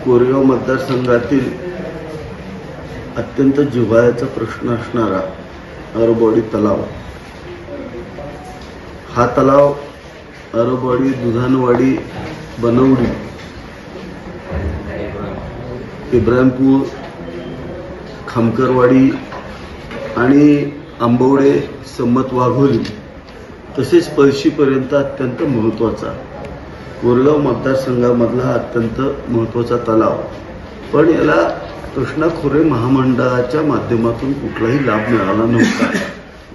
कोरेगाव मतदारसंघातील अत्यंत जिव्हाळ्याचा प्रश्न असणारा अरबवाडी तलाव। हा तलाव अरबवाडी, दुधानवाडी, बनवडी, इब्राहिमपूर, खामकरवाडी आणि आंबवडे, सम्मत वाघोली तसेच पळशीपर्यंत अत्यंत महत्त्वाचा कोरेगाव मतदारसंघामधला अत्यंत महत्त्वाचा तलाव। पण याला कृष्णा खोरे महामंडळाच्या माध्यमातून कुठलाही लाभ मिळाला नव्हता।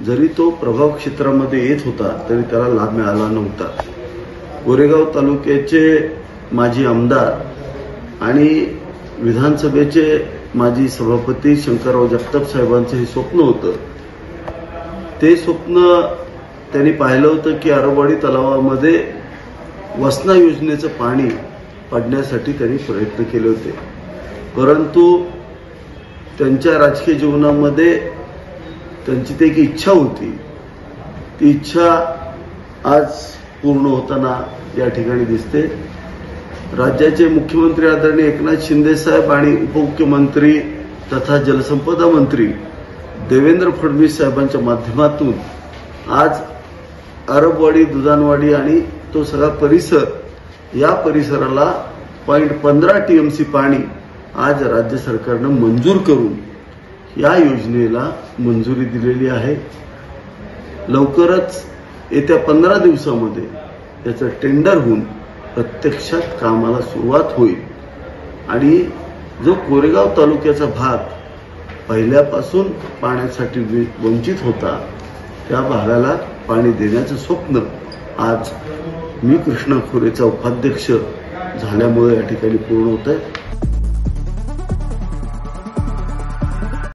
जरी तो प्रभाव क्षेत्रामध्ये येत होता तरी त्याला लाभ मिळाला नव्हता। कोरेगाव तालुक्याचे माजी आमदार आणि विधानसभेचे माजी सभापती शंकरराव जगताप साहेबांचं हे स्वप्न होतं। ते स्वप्न त्यांनी पाहिलं होतं की अरबवाडी तलावामध्ये वसना योजनेचं पाणी पडण्यासाठी त्यांनी प्रयत्न केले होते, परंतु त्यांच्या राजकीय जीवनामध्ये त्यांची ती एक इच्छा होती, ती इच्छा आज पूर्ण होताना या ठिकाणी दिसते। राज्याचे मुख्यमंत्री आदरणीय एकनाथ शिंदे साहेब आणि उपमुख्यमंत्री तथा जलसंपदा मंत्री देवेंद्र फडणवीस साहेबांच्या माध्यमातून आज अरबवाडी, दुधानवाडी आणि तो सगळा परिसर, या परिसराला 0.15 TMC पाणी आज राज्य सरकारनं मंजूर करून या योजनेला मंजुरी दिलेली आहे। लवकरच येत्या 15 दिवसामध्ये याचं टेंडर होऊन प्रत्यक्षात कामाला सुरुवात होईल आणि जो कोरेगाव तालुक्याचा भाग पहिल्यापासून पाण्यासाठी वंचित होता त्या भागाला पाणी देण्याचं स्वप्न आज मी कृष्णा खोरेचा उपाध्यक्ष झाल्यामुळे या ठिकाणी पूर्ण होत आहे।